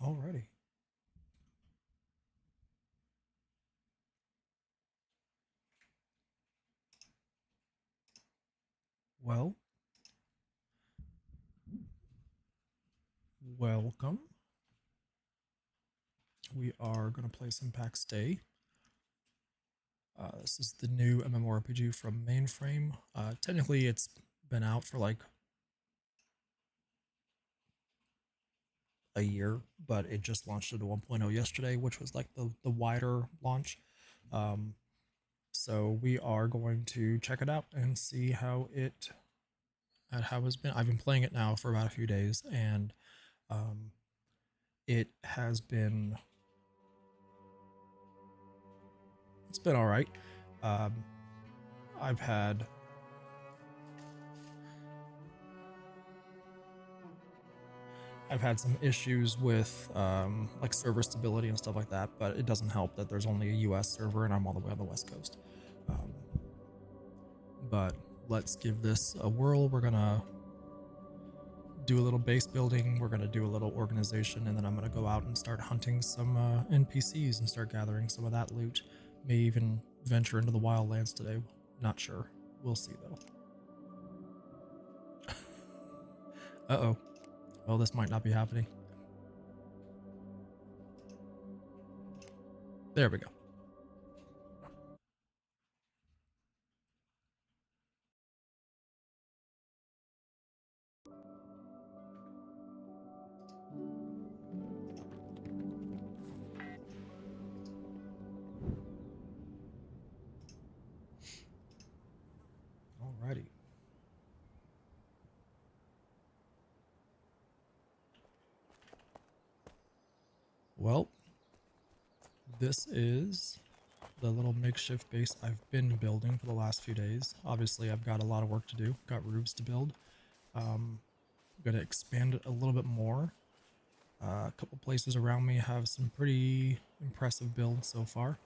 Alrighty. Well, welcome. We are going to play some Pax Dei. This is the new MMORPG from Mainframe. Technically, it's been out for like a year, but it just launched into 1.0 yesterday, which was like the wider launch. So we are going to check it out and see how it's been. I've been playing it now for about a few days, and it has been it's been all right. Um, I've had some issues with like server stability and stuff like that, but it doesn't help that there's only a US server and I'm all the way on the West Coast. But let's give this a whirl. We're gonna do a little base building, we're gonna do a little organization, and then I'm gonna go out and start hunting some NPCs and start gathering some of that loot. May even venture into the wildlands today. Not sure. We'll see though. Uh-oh. Well, this might not be happening. There we go. Alrighty. Well, this is the little makeshift base I've been building for the last few days. Obviously, I've got a lot of work to do. Got roofs to build. I'm going to expand it a little bit more. A couple places around me have some pretty impressive builds so far.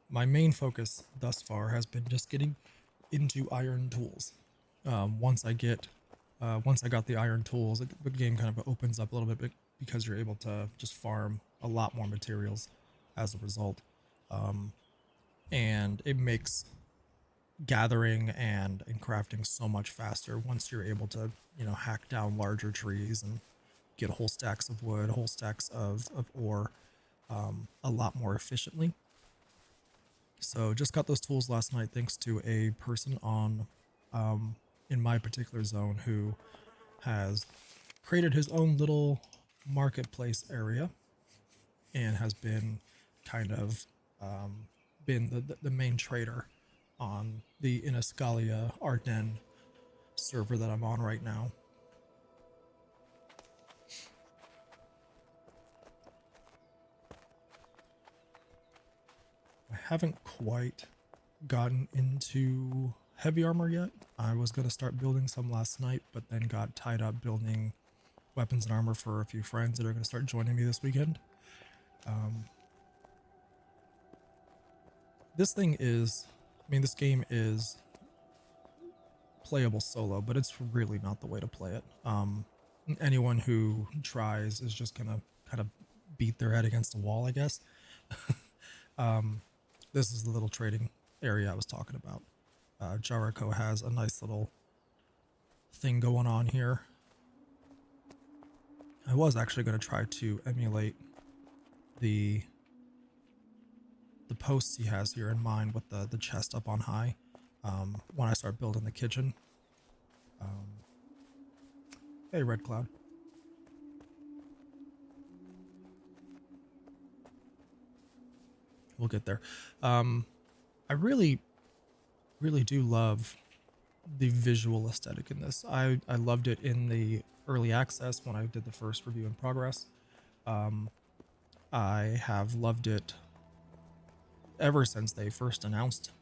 My main focus thus far has been just getting into iron tools. Once I got the iron tools, the game kind of opens up a little bit because you're able to just farm a lot more materials as a result. And it makes gathering and crafting so much faster once you're able to, hack down larger trees and get whole stacks of wood, whole stacks of ore a lot more efficiently. So just got those tools last night thanks to a person on in my particular zone who has created his own little marketplace area and has been kind of been the main trader on the Inniscalia Arden server that I'm on right now. I haven't quite gotten into heavy armor yet. I was going to start building some last night, but then got tied up building weapons and armor for a few friends that are going to start joining me this weekend. This game is playable solo, but it's really not the way to play it. Anyone who tries is just going to kind of beat their head against a wall, I guess. This is the little trading area I was talking about. Jericho has a nice little thing going on here. I was actually going to try to emulate the posts he has here in mind with the chest up on high when I start building the kitchen. Hey, Red Cloud. We'll get there. I really do love the visual aesthetic in this. I loved it in the early access when I did the first review in progress. I have loved it ever since they first announced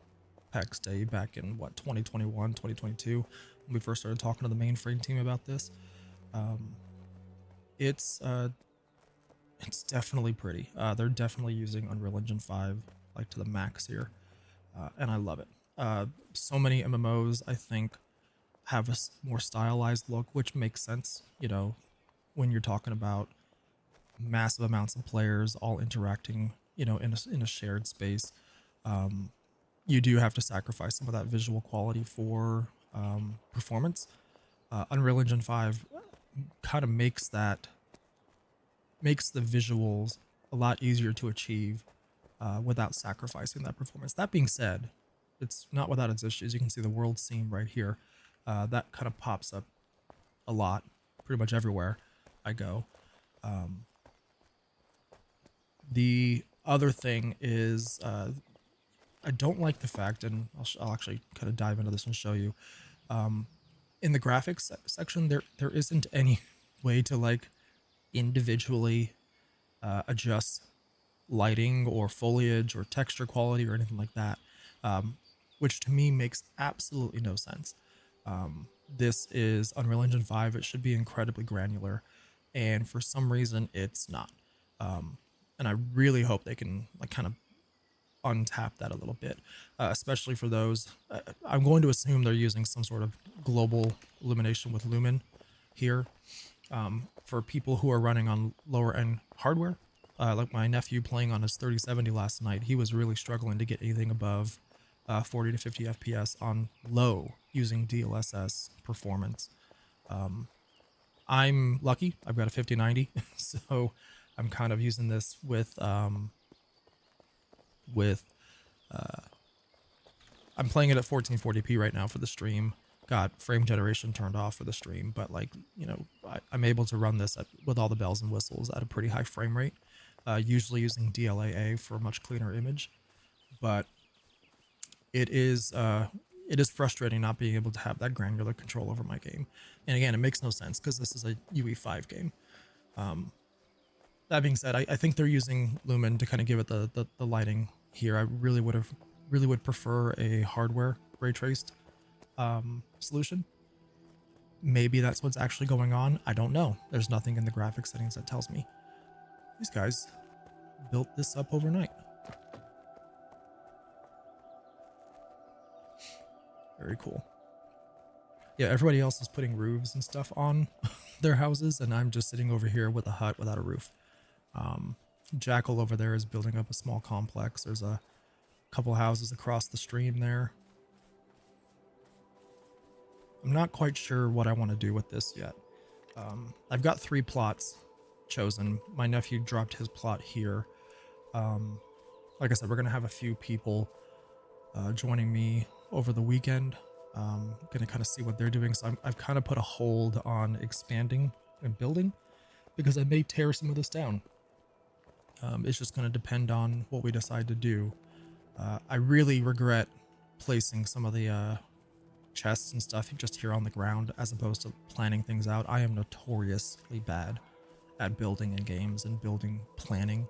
Pax Dei back in 2021, 2022, when we first started talking to the mainframe team about this. It's definitely pretty. They're definitely using Unreal Engine 5 like to the max here, and I love it. So many MMOs, I think, have a more stylized look, which makes sense, when you're talking about massive amounts of players all interacting, in a shared space. You do have to sacrifice some of that visual quality for performance. Unreal Engine 5 kind of makes the visuals a lot easier to achieve without sacrificing that performance. That being said, it's not without its issues. You can see the world scene right here. That kind of pops up a lot, pretty much everywhere I go. The other thing is I don't like the fact, and I'll actually kind of dive into this and show you. In the graphics section, there isn't any way to like individually adjust lighting or foliage or texture quality or anything like that, which to me makes absolutely no sense. This is Unreal Engine 5. It should be incredibly granular, and for some reason it's not. And I really hope they can like kind of untap that a little bit, especially for those. I'm going to assume they're using some sort of global illumination with Lumen here. For people who are running on lower end hardware, like my nephew playing on his 3070 last night, he was really struggling to get anything above 40 to 50 FPS on low using DLSS performance. I'm lucky. I've got a 5090, so I'm kind of using this with I'm playing it at 1440p right now for the stream. Got frame generation turned off for the stream, but like, I'm able to run this with all the bells and whistles at a pretty high frame rate, usually using DLAA for a much cleaner image. But it is frustrating not being able to have that granular control over my game. And again, it makes no sense because this is a UE5 game. That being said, I think they're using Lumen to kind of give it the lighting here. I really would prefer a hardware ray traced solution. Maybe that's what's actually going on. I don't know. There's nothing in the graphic settings that tells me. These guys built this up overnight. Very cool. Yeah, everybody else is putting roofs and stuff on their houses, and I'm just sitting over here with a hut without a roof. Jackal over there is building up a small complex. There's a couple houses across the stream there. I'm not quite sure what I want to do with this yet. I've got 3 plots chosen. My nephew dropped his plot here. Like I said, we're going to have a few people joining me over the weekend. Going to kind of see what they're doing. So I've kind of put a hold on expanding and building because I may tear some of this down. It's just going to depend on what we decide to do. I really regret placing some of the chests and stuff just here on the ground as opposed to planning things out. I am notoriously bad at building in games and building planning.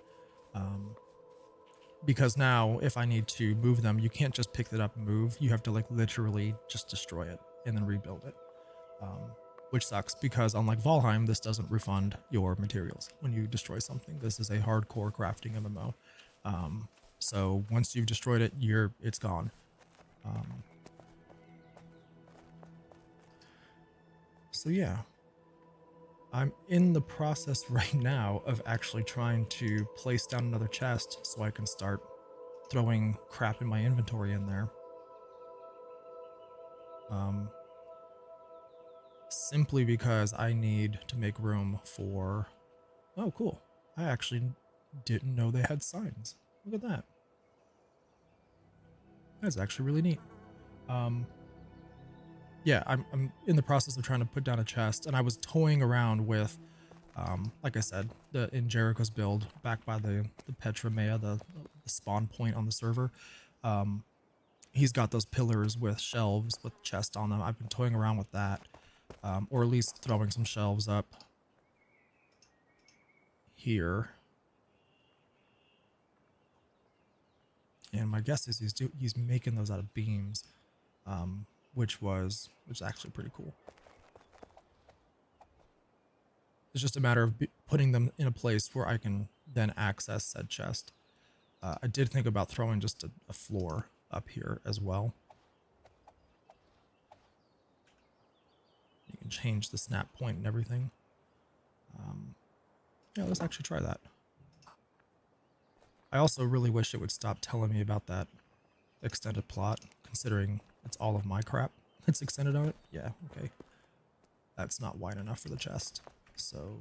Because now if I need to move them, you can't just pick it up and move. You have to like literally just destroy it and then rebuild it. Which sucks because unlike Valheim, this doesn't refund your materials when you destroy something. This is a hardcore crafting MMO. So once you've destroyed it, it's gone. So yeah, I'm in the process right now of actually trying to place down another chest so I can start throwing crap in my inventory in there. Simply because I need to make room for... Oh, cool. I actually didn't know they had signs. Look at that. That's actually really neat. Yeah, I'm in the process of trying to put down a chest, and I was toying around with, like I said, in Jericho's build, back by the Petra Mea, the spawn point on the server. He's got those pillars with shelves with chests on them. I've been toying around with that, or at least throwing some shelves up here. And my guess is he's making those out of beams, which is actually pretty cool. It's just a matter of putting them in a place where I can then access said chest. I did think about throwing just a floor up here as well. You can change the snap point and everything. Yeah, let's actually try that. I also really wish it would stop telling me about that extended plot, considering it's all of my crap that's extended on it. Yeah, okay. That's not wide enough for the chest. So,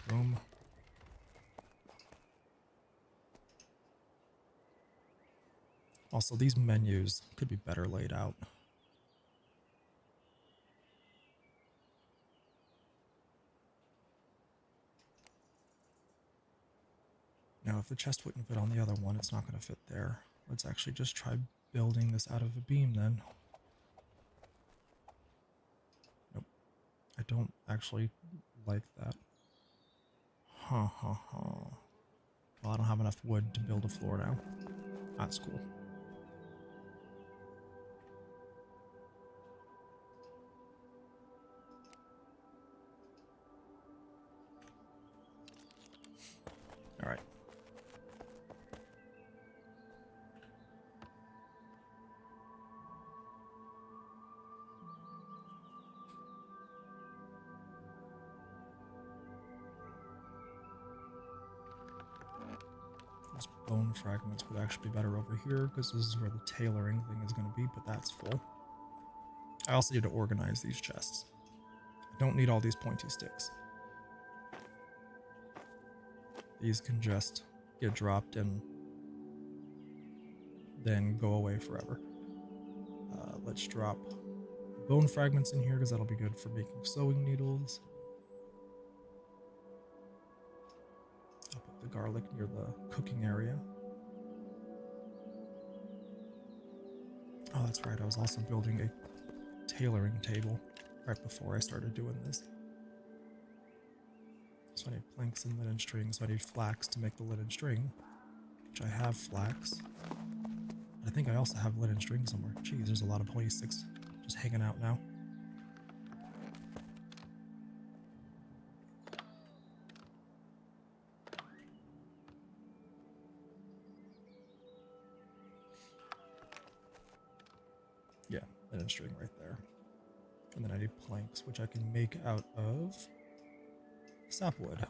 boom. Also, these menus could be better laid out. Now, if the chest wouldn't fit on the other one, it's not going to fit there. Let's actually just try building this out of a beam then. Nope. I don't actually like that. Well, I don't have enough wood to build a floor now. That's cool. All right. Those bone fragments would actually be better over here because this is where the tailoring thing is going to be, but that's full. I also need to organize these chests. I don't need all these pointy sticks. These can just get dropped and then go away forever. Let's drop bone fragments in here because that'll be good for making sewing needles. I'll put the garlic near the cooking area. Oh, that's right. I was also building a tailoring table right before I started doing this. So I need planks and linen string, so I need flax to make the linen string, which I have flax. I think I also have linen string somewhere. Jeez, there's a lot of pointy sticks just hanging out now. Yeah, linen string right there. And then I need planks, which I can make out of sapwood.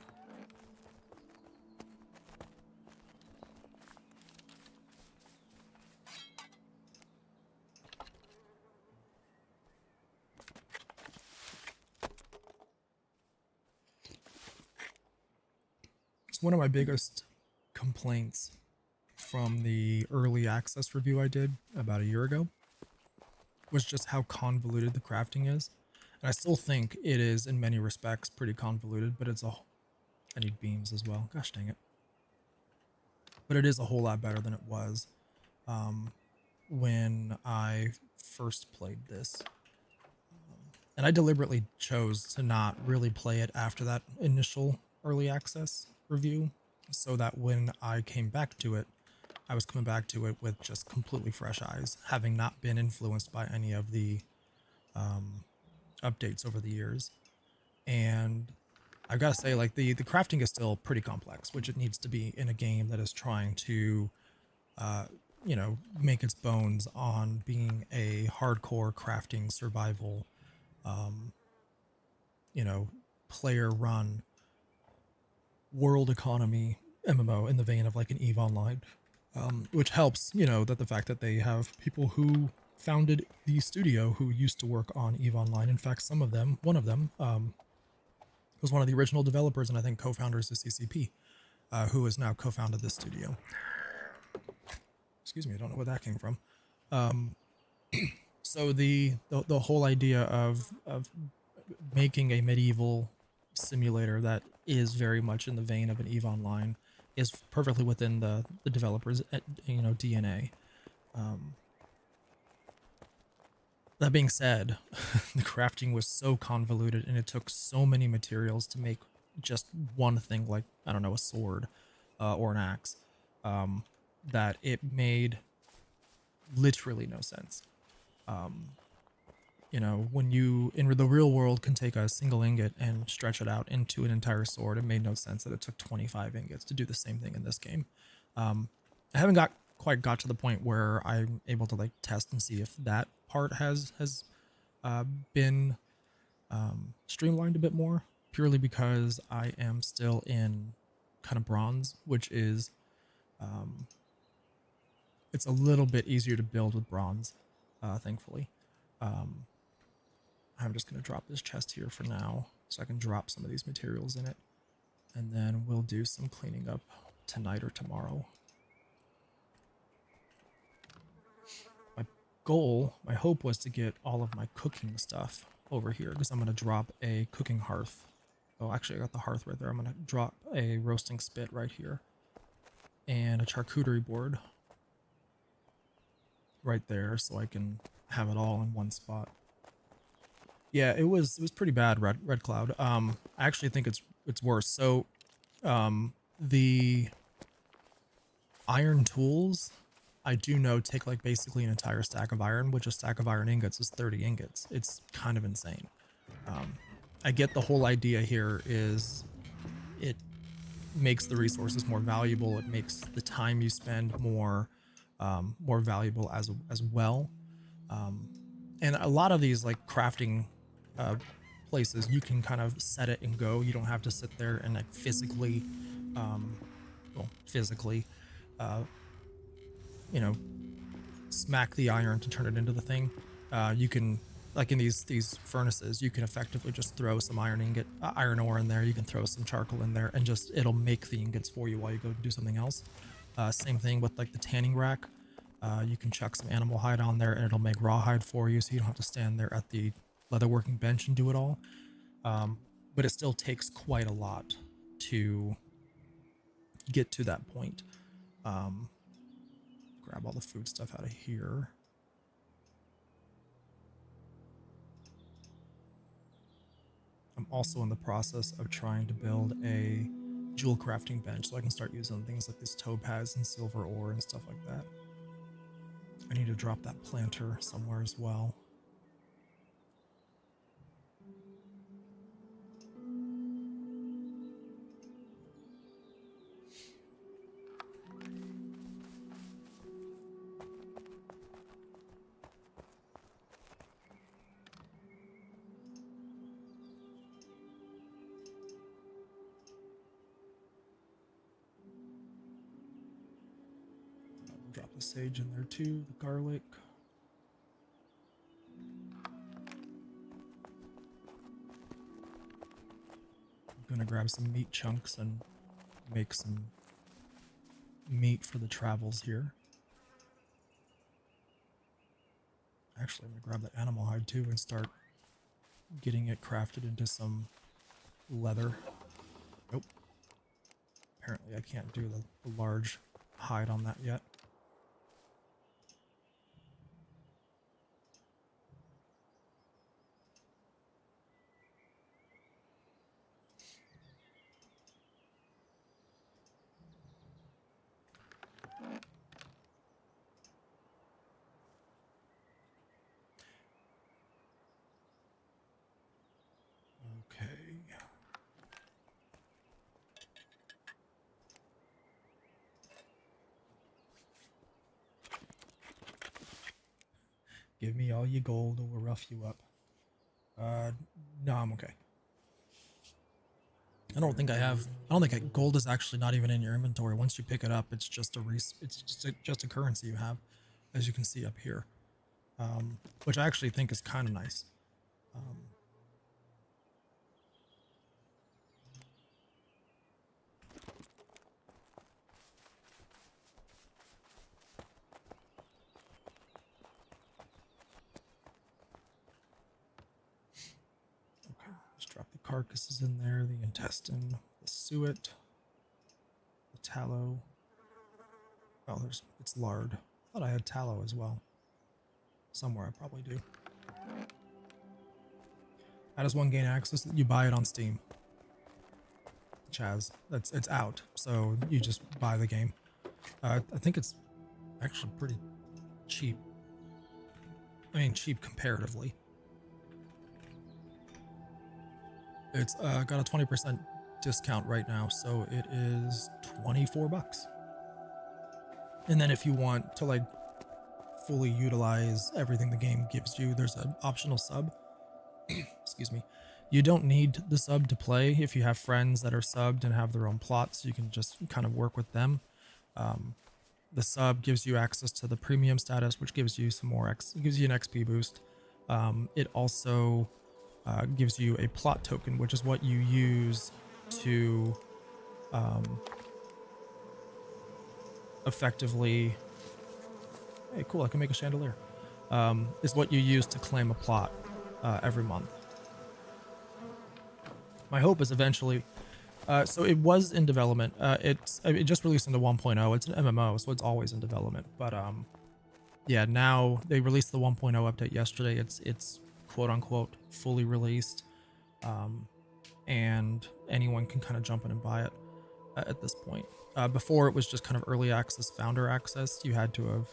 It's one of my biggest complaints from the early access review I did about a year ago was just how convoluted the crafting is. And I still think it is in many respects pretty convoluted, but I need beams as well. Gosh dang it. But it is a whole lot better than it was when I first played this. And I deliberately chose to not really play it after that initial early access review, so that when I came back to it, I was coming back to it with just completely fresh eyes, having not been influenced by any of the updates over the years. And I've got to say, like, the crafting is still pretty complex, which it needs to be in a game that is trying to, you know, make its bones on being a hardcore crafting survival, you know, player run world economy MMO in the vein of like an EVE Online, which helps, you know, that the fact that they have people who founded the studio who used to work on EVE Online. In fact, one of them, was one of the original developers and I think co-founders of CCP, who has now co-founded this studio. Excuse me, I don't know where that came from. So the whole idea of making a medieval simulator that is very much in the vein of an EVE Online is perfectly within the developers, you know, DNA. That being said, the crafting was so convoluted and it took so many materials to make just one thing, like, I don't know, a sword or an axe, that it made literally no sense. You know, when you, in the real world, can take a single ingot and stretch it out into an entire sword, it made no sense that it took 25 ingots to do the same thing in this game. I haven't quite got to the point where I'm able to like test and see if that part has been streamlined a bit more, purely because I am still in kind of bronze, which is it's a little bit easier to build with bronze, thankfully. I'm just going to drop this chest here for now so I can drop some of these materials in it, and then we'll do some cleaning up tonight or tomorrow. My goal, my hope was to get all of my cooking stuff over here because I'm going to drop a cooking hearth. Oh, actually I got the hearth right there. I'm going to drop a roasting spit right here and a charcuterie board right there so I can have it all in one spot. Yeah, it was pretty bad, Red Cloud. I actually think it's worse. So the iron tools, I do know, take like basically an entire stack of iron, which a stack of iron ingots is 30 ingots. It's kind of insane. I get the whole idea here is it makes the resources more valuable. It makes the time you spend more valuable as well. And a lot of these like crafting places, you can kind of set it and go. You don't have to sit there and like physically, you know, smack the iron to turn it into the thing. You can, like in these furnaces, you can effectively just throw some iron ore in there. You can throw some charcoal in there, and just it'll make the ingots for you while you go do something else. Same thing with like the tanning rack. You can chuck some animal hide on there, and it'll make rawhide for you, so you don't have to stand there at the leatherworking bench and do it all. But it still takes quite a lot to get to that point. Grab all the food stuff out of here. I'm I'm also in the process of trying to build a jewel crafting bench so I can start using things like this topaz and silver ore and stuff like that. I need to drop that planter somewhere as well. Drop the sage in there too, the garlic. I'm gonna grab some meat chunks and make some meat for the travels here. Actually, I'm gonna grab that animal hide too and start getting it crafted into some leather. Nope. Apparently I can't do the large hide on that yet. Okay. Give me all your gold or we'll rough you up. No, I'm okay. I don't think gold is actually not even in your inventory. Once you pick it up, it's just a currency you have, as you can see up here, which I actually think is kind of nice. Okay, let's drop the carcasses in there, the intestine, the suet, the tallow. Oh, it's lard. I thought I had tallow as well. Somewhere I probably do. How does one gain access? You buy it on Steam. Chaz, it's out, so you just buy the game. I think it's actually pretty cheap. I mean, cheap comparatively. It's got a 20% discount right now, so it is 24 bucks. And then if you want to like fully utilize everything the game gives you, there's an optional sub. Excuse me. You don't need the sub to play. If you have friends that are subbed and have their own plots, you can just kind of work with them. The sub gives you access to the premium status, which gives you some more gives you an XP boost. It also gives you a plot token, which is what you use to effectively. Hey, cool! I can make a chandelier. Is what you use to claim a plot every month. My hope is eventually. So it was in development. It just released into 1.0. It's an MMO, so it's always in development. But yeah, now they released the 1.0 update yesterday. It's quote unquote fully released, and anyone can kind of jump in and buy it at this point. Before it was just kind of early access, founder access. You had to have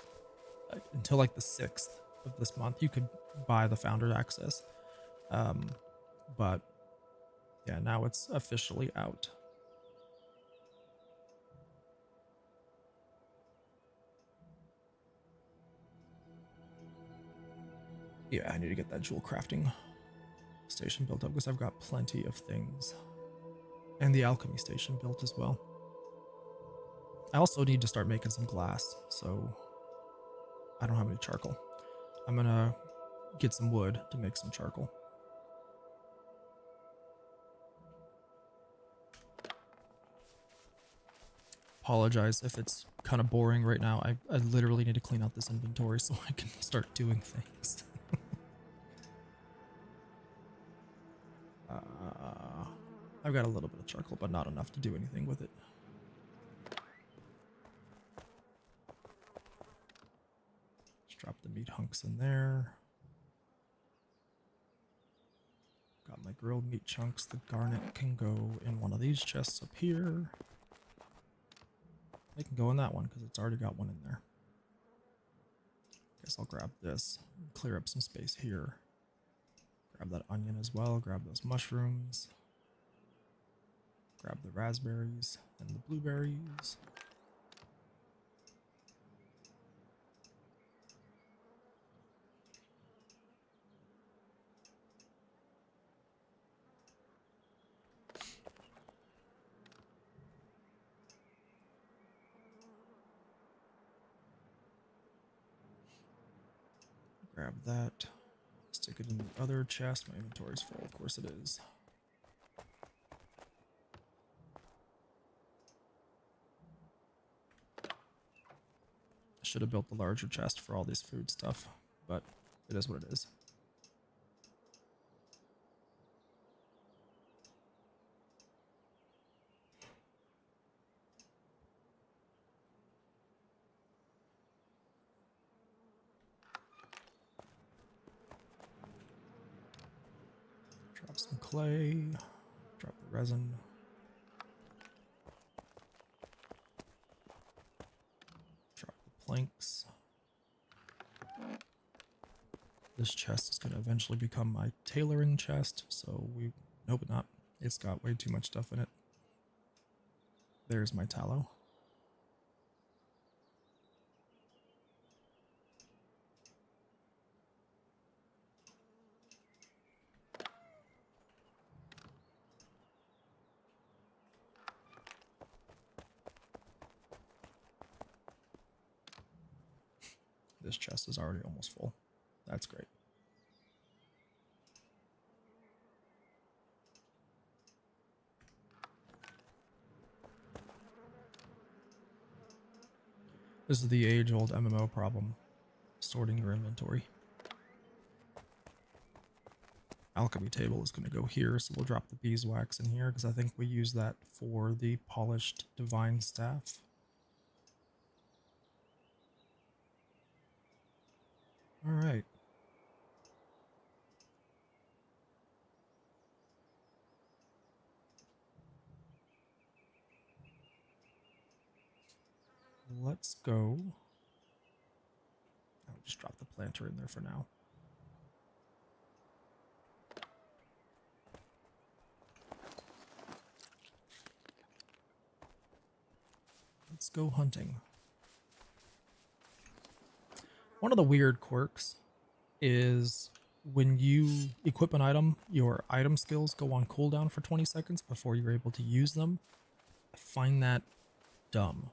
until like the 6th of this month. You could buy the founder access, but yeah, now it's officially out. Yeah, I need to get that jewel crafting station built up because I've got plenty of things. And the alchemy station built as well. I also need to start making some glass, so I don't have any charcoal. I'm gonna get some wood to make some charcoal. Apologize if it's kind of boring right now. I literally need to clean out this inventory so I can start doing things. I've got a little bit of charcoal, but not enough to do anything with it. Just drop the meat hunks in there. Got my grilled meat chunks. The garnet can go in one of these chests up here. They can go in that one because it's already got one in there. Guess I'll grab this, clear up some space here. Grab that onion as well, grab those mushrooms. Grab the raspberries and the blueberries. Grab that. Stick it in the other chest. My inventory's full, of course it is. I should have built the larger chest for all this food stuff, but it is what it is. Drop some clay, drop the resin. Drop the planks. This chest is going to eventually become my tailoring chest, so nope, not. It's got way too much stuff in it. There's my tallow. This chest is already almost full. That's great. This is the age-old MMO problem, sorting your inventory. Alchemy table is going to go here, so we'll drop the beeswax in here because I think we use that for the polished divine staff. All right. Let's go. I'll just drop the planter in there for now. Let's go hunting. One of the weird quirks is when you equip an item, your item skills go on cooldown for 20 seconds before you're able to use them. I find that dumb.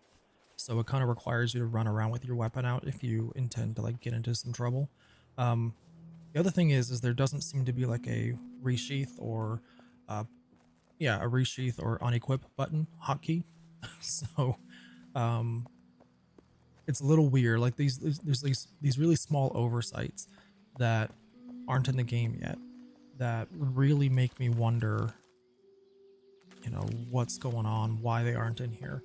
So it kind of requires you to run around with your weapon out if you intend to like get into some trouble. The other thing is there doesn't seem to be like a resheath or a resheath or unequip button hotkey. So it's a little weird. Like there's these really small oversights that aren't in the game yet that really make me wonder, you know, what's going on, why they aren't in here.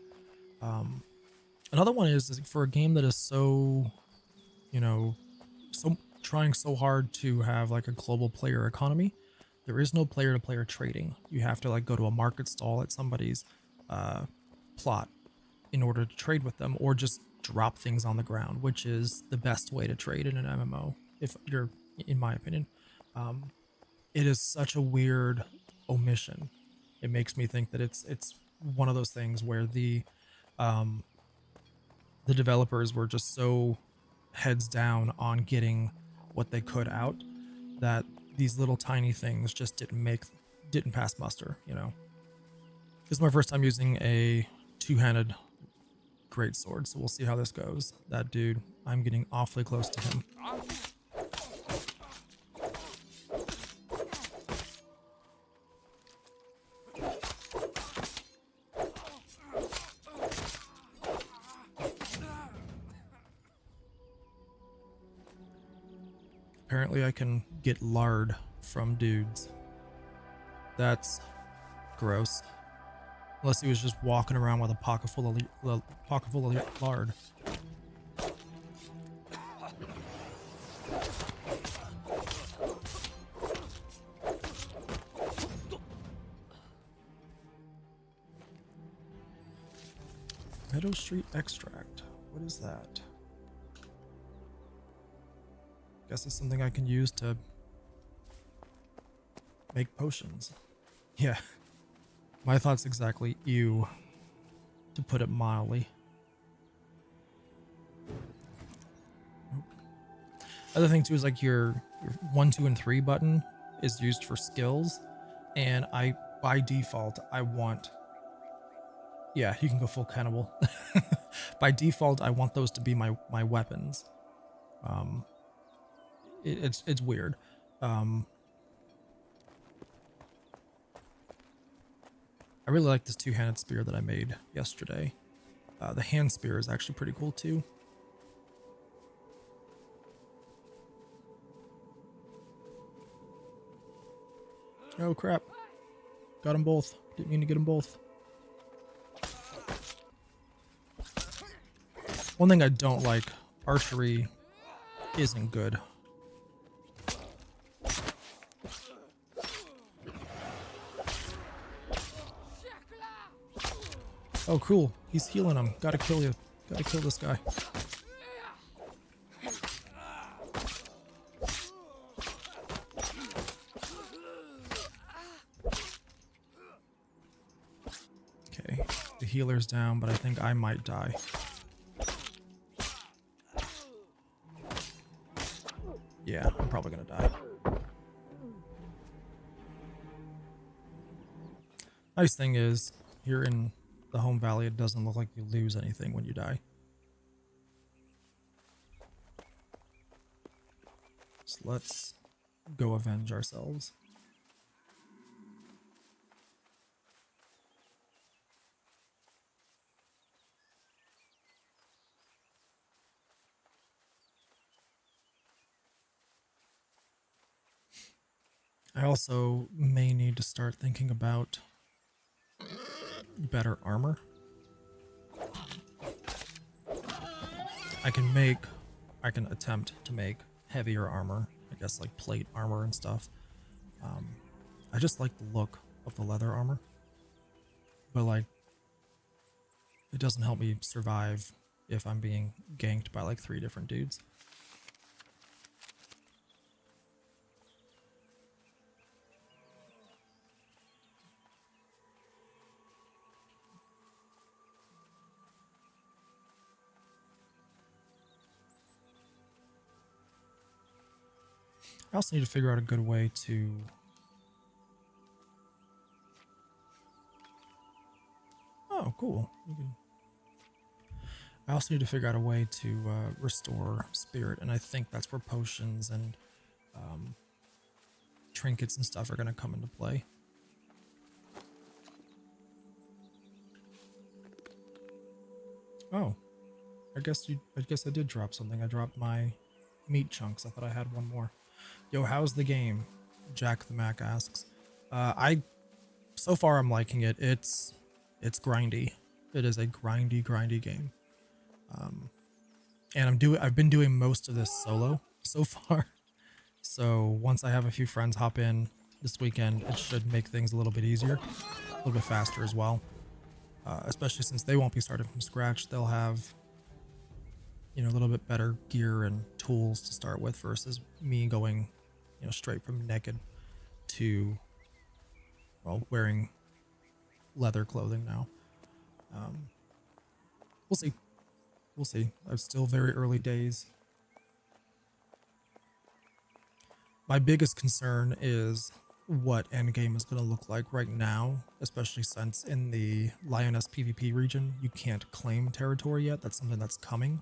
Another one is for a game that is so, you know, trying so hard to have like a global player economy, there is no player-to-player trading. You have to like go to a market stall at somebody's plot in order to trade with them, or just drop things on the ground, which is the best way to trade in an MMO, if you're, in my opinion. It is such a weird omission. It makes me think that it's one of those things where the developers were just so heads down on getting what they could out that these little tiny things just didn't pass muster, you know. This is my first time using a two-handed greatsword, so we'll see how this goes. That dude, I'm getting awfully close to him. Apparently I can get lard from dudes. That's gross. Unless he was just walking around with a pocket full of lard. Meadow Street extract. What is that? Guess it's something I can use to make potions. Yeah. My thoughts exactly. Ew. To put it mildly. Other thing too is like your 1, 2, and 3 button is used for skills, and by default I want. Yeah, you can go full cannibal. By default, I want those to be my weapons. It's weird. I really like this two-handed spear that I made yesterday. The hand spear is actually pretty cool too. Oh crap. Got them both. Didn't mean to get them both. One thing I don't like, archery isn't good. Oh cool, he's healing him. Gotta kill you. Gotta kill this guy. Okay, the healer's down, but I think I might die. Yeah, I'm probably gonna die. Nice thing is, here in the home valley, it doesn't look like you lose anything when you die. So let's go avenge ourselves. I also may need to start thinking about better armor. I can attempt to make heavier armor, I guess like plate armor and stuff. I just like the look of the leather armor, but like it doesn't help me survive if I'm being ganked by like 3 different dudes. I also need to figure out a good way to oh, cool. I also need to figure out a way to restore spirit, and I think that's where potions and trinkets and stuff are going to come into play. Oh, I guess I did drop something. I dropped my meat chunks. I thought I had one more. Yo, how's the game? Jack the Mac asks. So far I'm liking it. It's grindy. It is a grindy game. And I've been doing most of this solo so far. So once I have a few friends hop in this weekend, it should make things a little bit easier, a little bit faster as well. Especially since they won't be starting from scratch. They'll have, a little bit better gear and tools to start with versus me going, straight from naked to, well, wearing leather clothing now. We'll see. We'll see. I'm still very early days. My biggest concern is what endgame is going to look like right now, especially since in the Lioness PvP region, you can't claim territory yet. That's something that's coming.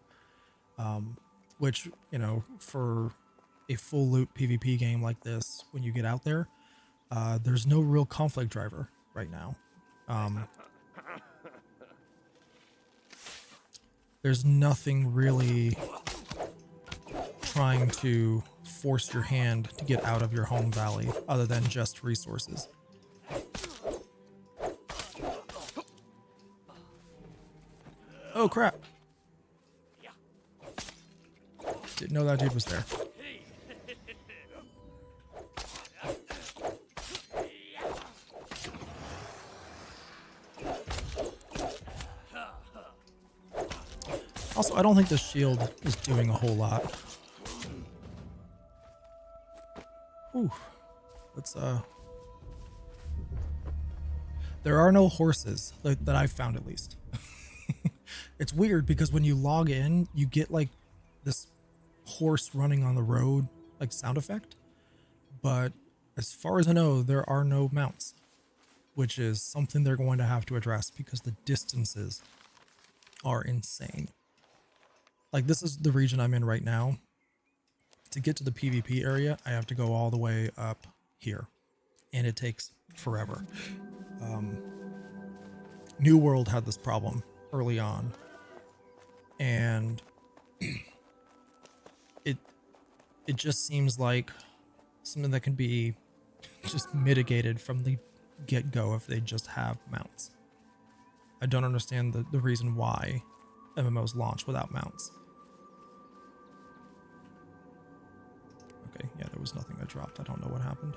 Which, for a full loot PvP game like this, when you get out there, there's no real conflict driver right now. There's nothing really trying to force your hand to get out of your home valley other than just resources. Oh crap. Didn't know that dude was there. Also, I don't think the shield is doing a whole lot. Whew. Let's, there are no horses that I've found, at least. It's weird because when you log in, you get like this horse running on the road, like sound effect. But as far as I know, there are no mounts, which is something they're going to have to address because the distances are insane. Like, this is the region I'm in right now. To get to the PvP area, I have to go all the way up here, and it takes forever. New World had this problem early on, and it just seems like something that can be just mitigated from the get-go if they just have mounts. I don't understand the reason why MMOs launch without mounts. Okay, yeah, there was nothing that dropped. I don't know what happened.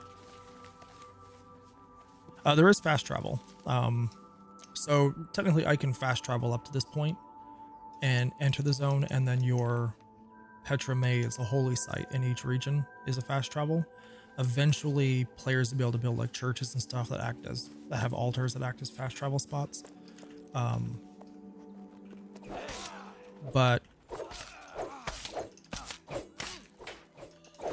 There is fast travel. So technically I can fast travel up to this point and enter the zone, and then your Petra Maze, a holy site in each region, is a fast travel. Eventually, players will be able to build like churches and stuff that have altars that act as fast travel spots. But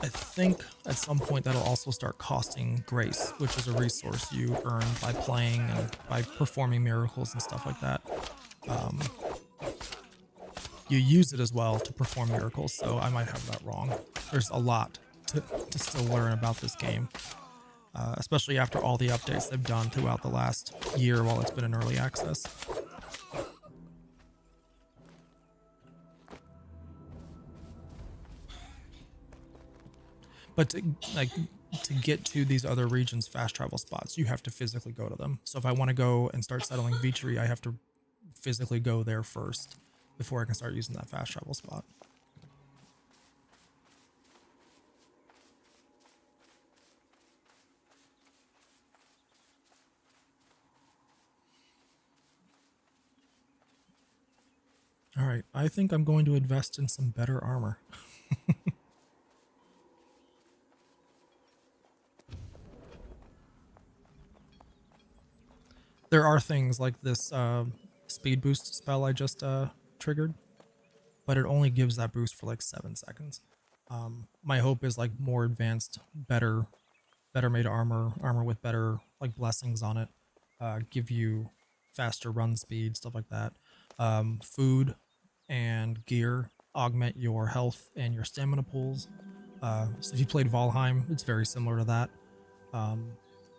I think at some point that'll also start costing grace, which is a resource you earn by playing and by performing miracles and stuff like that. You use it as well to perform miracles, so I might have that wrong. There's a lot to still learn about this game, especially after all the updates they've done throughout the last year while it's been in early access. But to get to these other regions' fast travel spots, you have to physically go to them. So if I want to go and start settling Vitri, I have to physically go there first before I can start using that fast travel spot. All right, I think I'm going to invest in some better armor. There are things like this speed boost spell I just triggered, but it only gives that boost for like 7 seconds. My hope is like more advanced, better made armor with better like blessings on it, give you faster run speed, stuff like that. Food and gear augment your health and your stamina pools. So if you played Valheim, it's very similar to that,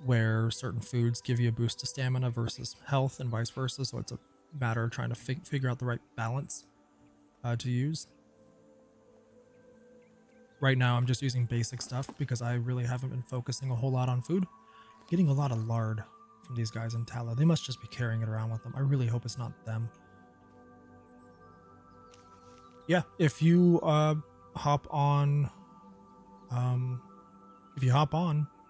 where certain foods give you a boost to stamina versus health and vice versa. So it's a matter of trying to figure out the right balance to use. Right now, I'm just using basic stuff because I really haven't been focusing a whole lot on food. Getting a lot of lard from these guys in Tala. They must just be carrying it around with them. I really hope it's not them. Yeah, if you hop on,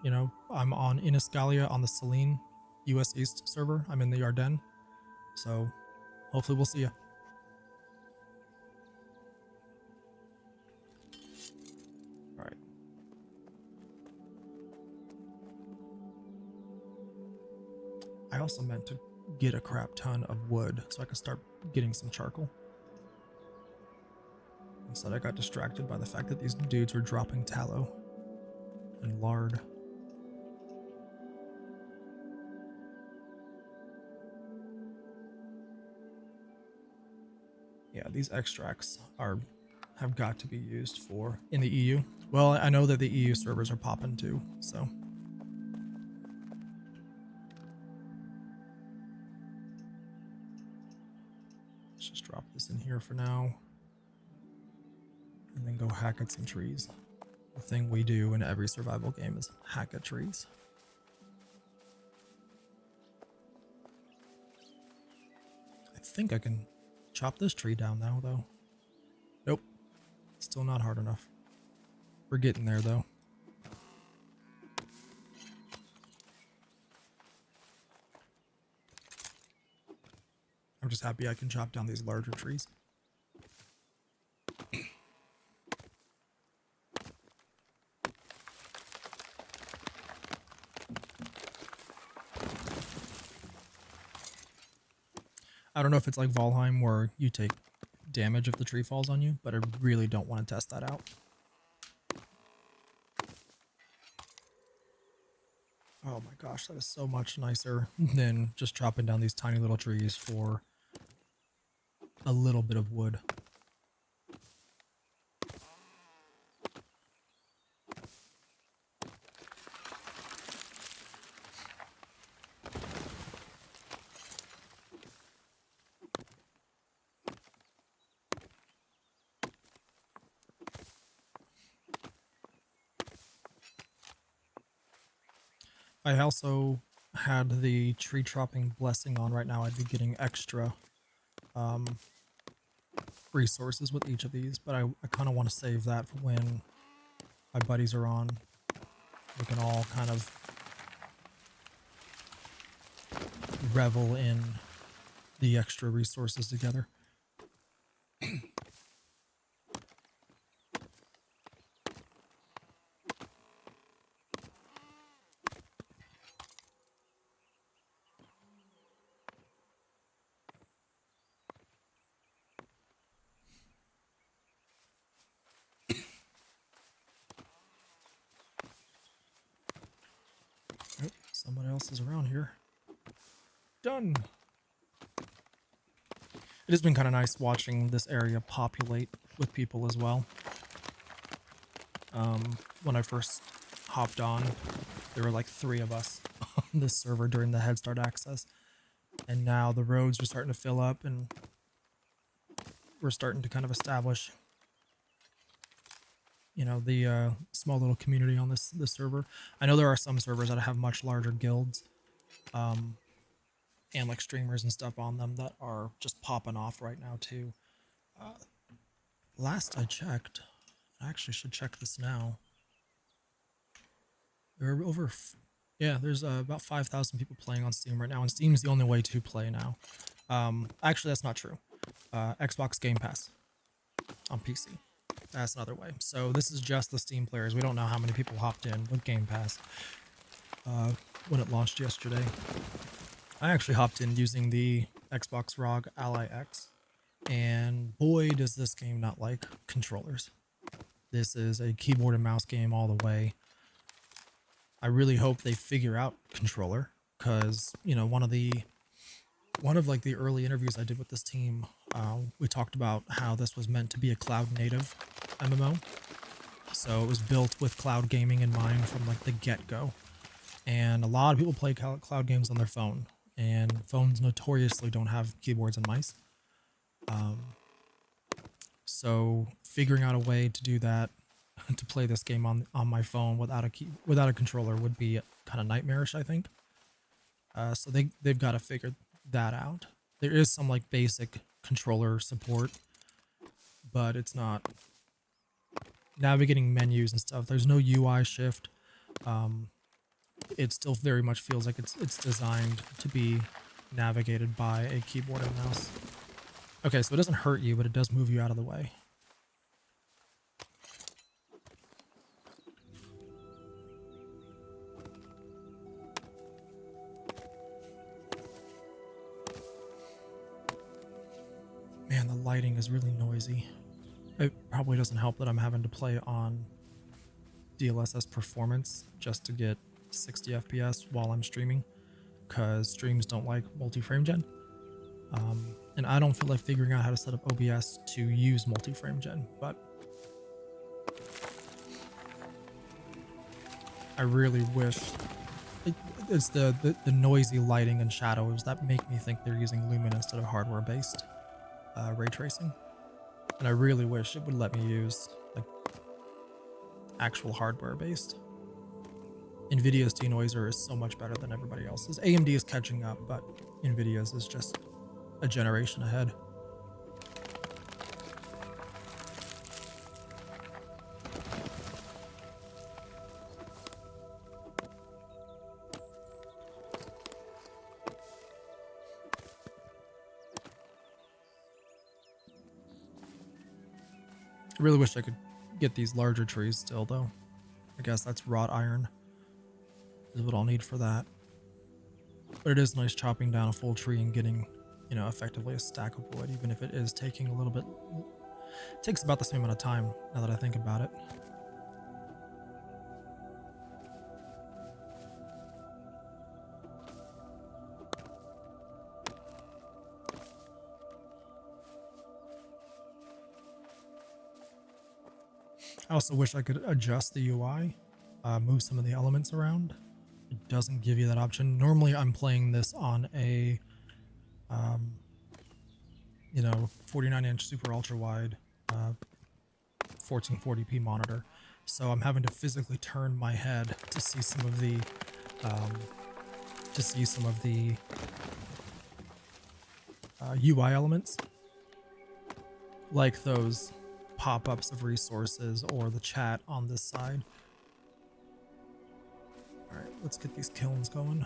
you know, I'm on Iniscalia on the Selene US East server. I'm in the Ardennes, so hopefully we'll see you. All right. I also meant to get a crap ton of wood so I could start getting some charcoal. Instead, I got distracted by the fact that these dudes were dropping tallow and lard. Yeah, these extracts have got to be used for in the EU. Well, I know that the EU servers are popping too, so. Let's just drop this in here for now. And then go hack at some trees. The thing we do in every survival game is hack at trees. I think I can chop this tree down now, though. Nope. Still not hard enough. We're getting there, though. I'm just happy I can chop down these larger trees. I don't know if it's like Valheim where you take damage if the tree falls on you, but I really don't want to test that out. Oh my gosh, that is so much nicer than just chopping down these tiny little trees for a little bit of wood. I also had the tree chopping blessing on right now. I'd be getting extra resources with each of these, but I kind of want to save that for when my buddies are on. We can all kind of revel in the extra resources together. Oh, somebody else is around here. Done. It has been kind of nice watching this area populate with people as well. When I first hopped on, there were like 3 of us on this server during the Head Start access. And now the roads are starting to fill up and we're starting to kind of establish, you know, the small little community on this server. I know there are some servers that have much larger guilds and like streamers and stuff on them that are just popping off right now too. Last I checked, I actually should check this now. There are over, yeah, there's about 5,000 people playing on Steam right now, and Steam's the only way to play now. Actually, that's not true. Xbox Game Pass on PC. That's another way. So this is just the Steam players. We don't know how many people hopped in with Game Pass when it launched yesterday. I actually hopped in using the Xbox ROG Ally X, and boy, does this game not like controllers. This is a keyboard and mouse game all the way. I really hope they figure out controller, because, you know, one of like the early interviews I did with this team, we talked about how this was meant to be a cloud native MMO. So it was built with cloud gaming in mind from like the get-go. And a lot of people play cloud games on their phone, and phones notoriously don't have keyboards and mice. So figuring out a way to do that, to play this game on my phone without a controller would be kind of nightmarish, I think. So they've got to figure that out. There is some like basic controller support, but it's not navigating menus and stuff. There's no UI shift. It still very much feels like it's designed to be navigated by a keyboard and mouse. Okay, so it doesn't hurt you, but it does move you out of the way. Man, the lighting is really noisy. It probably doesn't help that I'm having to play on DLSS performance just to get 60 FPS while I'm streaming, because streams don't like multi-frame gen. And I don't feel like figuring out how to set up OBS to use multi-frame gen, but I really wish it's the noisy lighting and shadows that make me think they're using Lumen instead of hardware-based ray tracing. And I really wish it would let me use like actual hardware-based. NVIDIA's denoiser is so much better than everybody else's. AMD is catching up, but NVIDIA's is just a generation ahead. I really wish I could get these larger trees still, though. I guess that's wrought iron is what I'll need for that. But it is nice chopping down a full tree and getting, you know, effectively a stack of wood, even if it is taking a little bit. It takes about the same amount of time now that I think about it. I also wish I could adjust the UI, move some of the elements around. It doesn't give you that option. Normally I'm playing this on a, you know, 49-inch super ultra wide 1440p monitor. So I'm having to physically turn my head to see some of the, UI elements, like those pop-ups of resources or the chat on this side. All right, let's get these kilns going.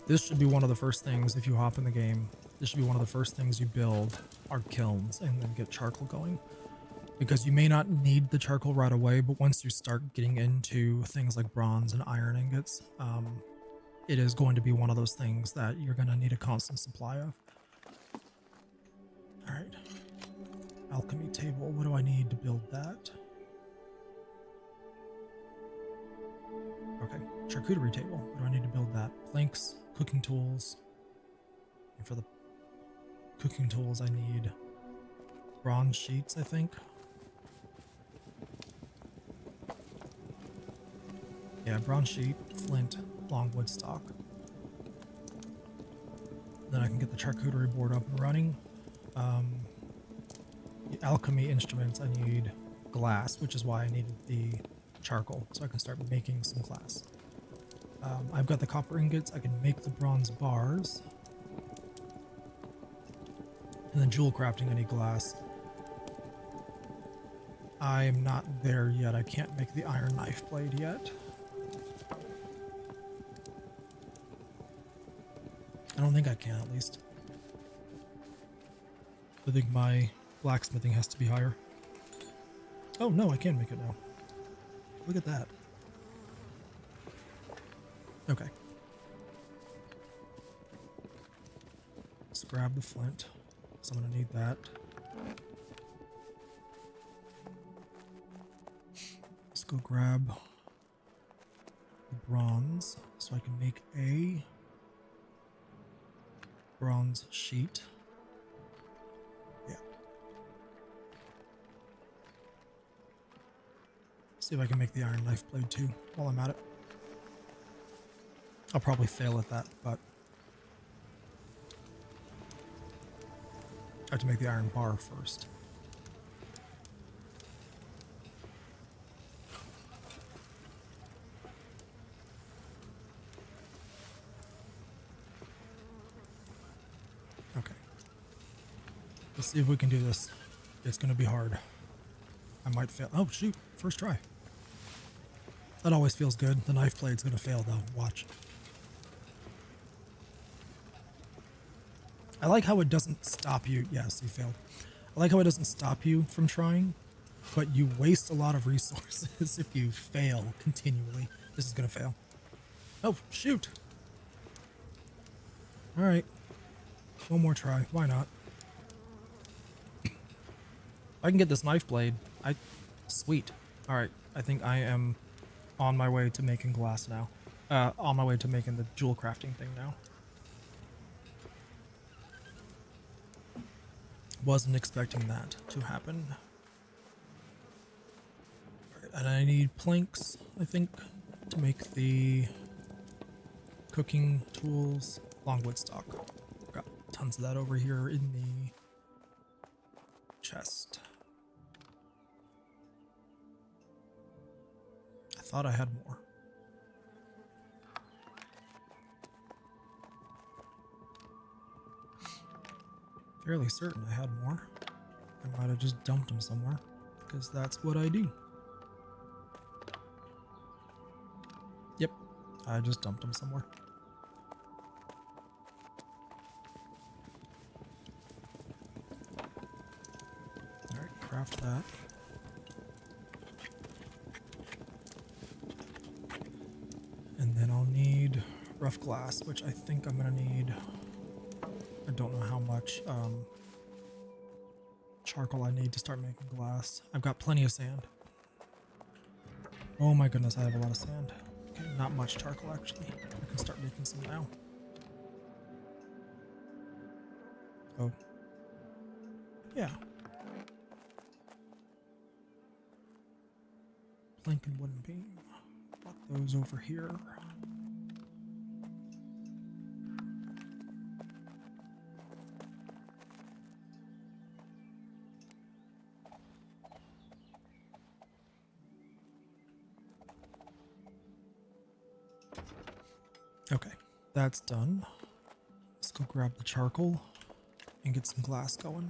This should be one of the first things, if you hop in the game, this should be one of the first things you build are kilns and then get charcoal going. Because you may not need the charcoal right away, but once you start getting into things like bronze and iron ingots, it is going to be one of those things that you're going to need a constant supply of. All right. Alchemy table. What do I need to build that? Okay. Charcuterie table. What do I need to build that? Planks, cooking tools. And for the cooking tools, I need bronze sheets, I think. Yeah, bronze sheet, flint, longwood stock. Then I can get the charcuterie board up and running. The alchemy instruments, I need glass, which is why I needed the charcoal, so I can start making some glass. I've got the copper ingots, I can make the bronze bars. And then jewel crafting, I need glass. I'm not there yet, I can't make the iron knife blade yet. I don't think I can, at least. I think my blacksmithing has to be higher. Oh no, I can make it now. Look at that. Okay. Let's grab the flint, so I'm gonna need that. Let's go grab the bronze, so I can make a bronze sheet. Yeah. See if I can make the iron knife blade too while I'm at it. I'll probably fail at that, but I have to make the iron bar first. Okay. Let's see if we can do this. It's going to be hard. I might fail. Oh, shoot. First try. That always feels good. The knife blade's going to fail, though. Watch. I like how it doesn't stop you. Yes, you failed. I like how it doesn't stop you from trying, but you waste a lot of resources if you fail continually. This is going to fail. Oh, shoot. All right. One more try. Why not? I can get this knife blade. Sweet. All right. I think I am on my way to making glass now. On my way to making the jewel crafting thing now. Wasn't expecting that to happen. And I need planks, I think, to make the cooking tools. Longwood stock. Got tons of that over here in the chest. I thought I had more. Fairly certain I had more. I might have just dumped them somewhere, because that's what I do. Yep, I just dumped them somewhere. craft that. And then I'll need rough glass, which I think I'm gonna need. I don't know how much charcoal I need to start making glass. I've got plenty of sand. Oh my goodness, I have a lot of sand. Okay, not much charcoal actually. I can start making some now. Oh. Yeah. Plank and wooden beam. Put those over here. Okay, that's done. Let's go grab the charcoal and get some glass going.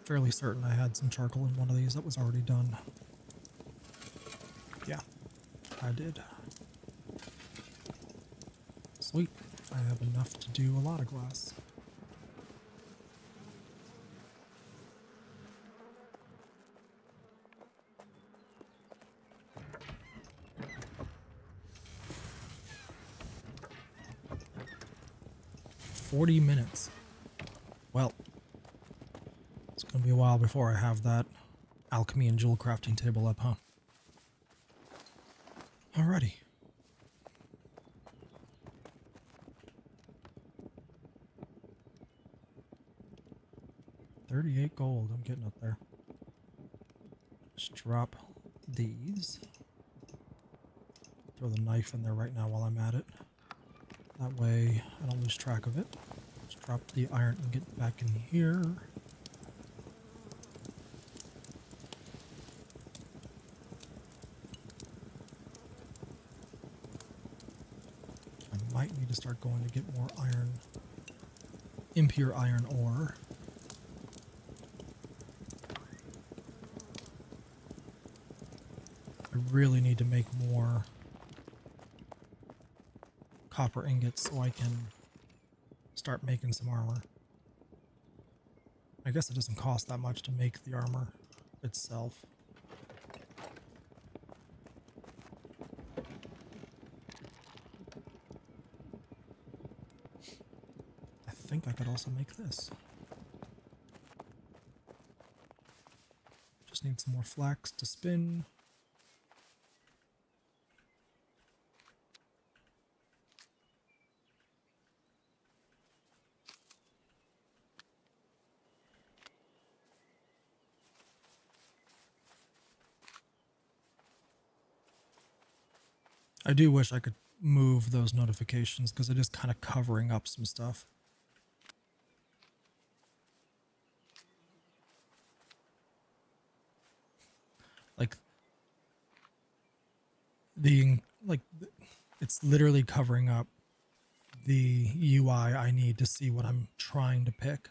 Fairly certain I had some charcoal in one of these that was already done. Yeah, I did. Sweet. I have enough to do a lot of glass. "40 minutes. Well, it's going to be a while before I have that alchemy and jewel crafting table up, huh? Alrighty. $38 gold. I'm getting up there. Just drop these. Throw the knife in there right now while I'm at it. That way I don't lose track of it. Just drop the iron and get back in here. I might need to start going to get more iron, impure iron ore. I really need to make more copper ingots so I can start making some armor. I guess it doesn't cost that much to make the armor itself. I think I could also make this. Just need some more flax to spin. I do wish I could move those notifications because it is kind of covering up some stuff. Like it's literally covering up the UI I need to see what I'm trying to pick.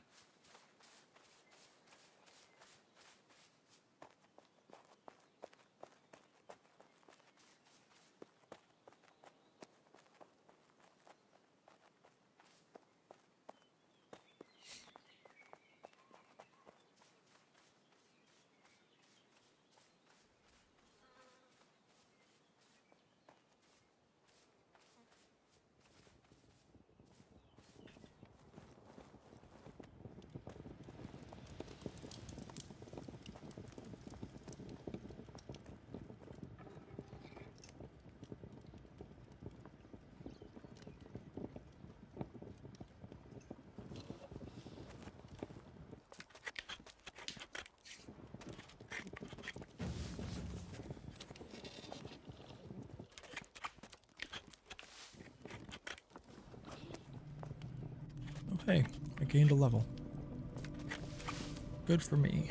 Hey, I gained a level. Good for me.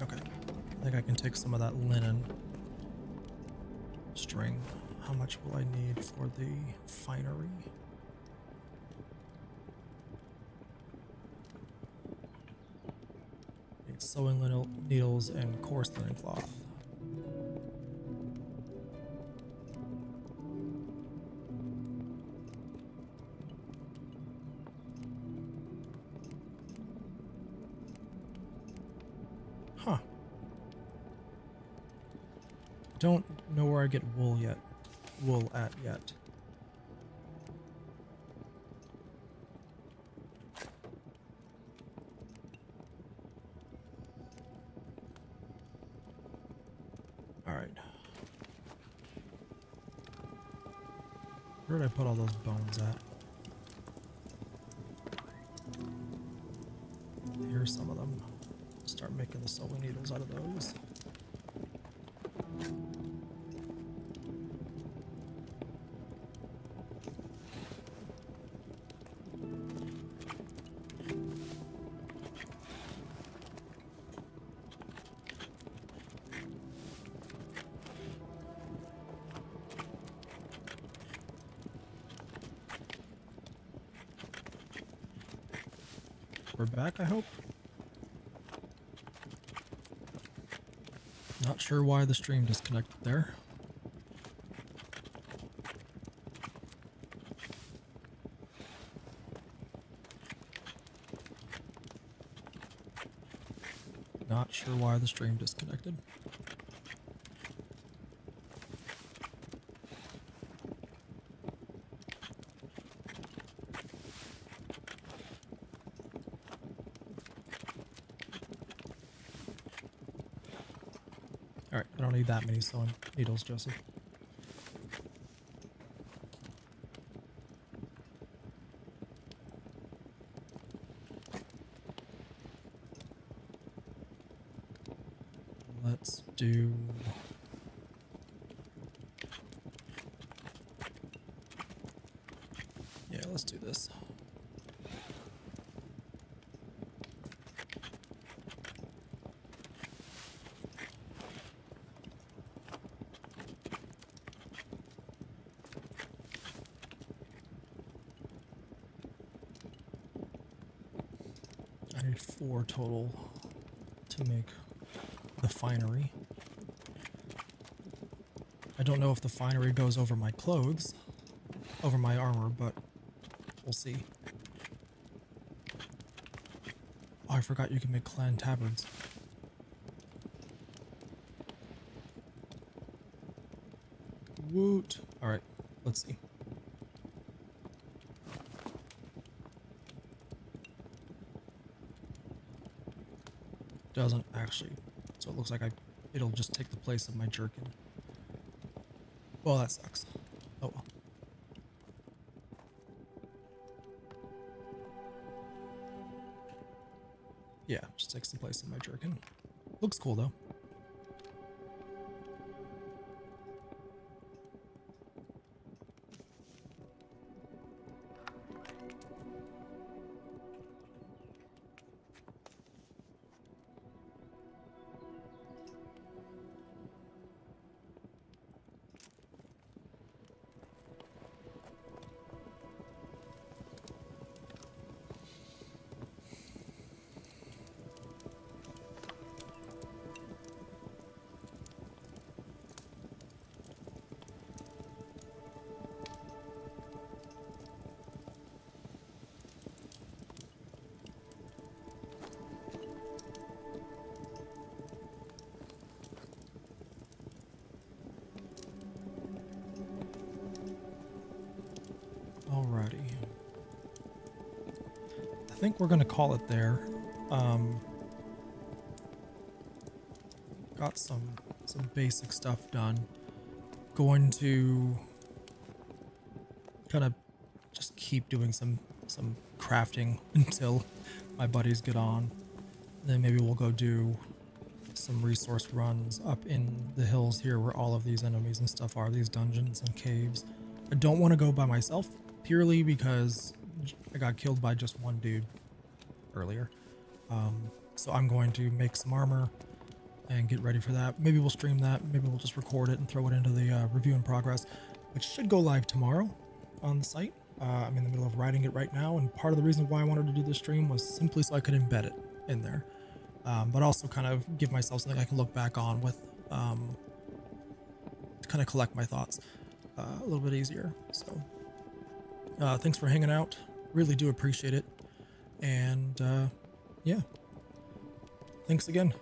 Okay, I think I can take some of that linen string. How much will I need for the finery? sewing needles, and coarse linen cloth. Huh. Don't know where I get wool yet. Wool at yet. All right. Where did I put all those bones at? Here's some of them. Start making the sewing needles out of those. We're back, I hope. Not sure why the stream disconnected there. Not sure why the stream disconnected. Alright, I don't need that many sewing needles, Joseph. Let's do... Yeah, let's do this. I need 4 total to make the finery. I don't know if the finery goes over my clothes, over my armor, but we'll see. Oh, I forgot you can make clan tabards. Woot. Alright, let's see. Doesn't actually, so it looks like it'll just take the place of my jerkin. Well, that sucks. Oh well. Yeah, just takes the place of my jerkin. Looks cool though. Alrighty. I think we're gonna call it there. Got some basic stuff done. Going to kind of just keep doing some crafting until my buddies get on. Then maybe we'll go do some resource runs up in the hills here where all of these enemies and stuff are, these dungeons and caves. I don't want to go by myself purely because I got killed by just one dude earlier. So I'm going to make some armor and get ready for that. Maybe we'll stream that. Maybe we'll just record it and throw it into the review in progress, which should go live tomorrow on the site. I'm in the middle of writing it right now, and part of the reason why I wanted to do this stream was simply so I could embed it in there. but also kind of give myself something I can look back on with, to kind of collect my thoughts a little bit easier. So thanks for hanging out. Really do appreciate it. And yeah, thanks again.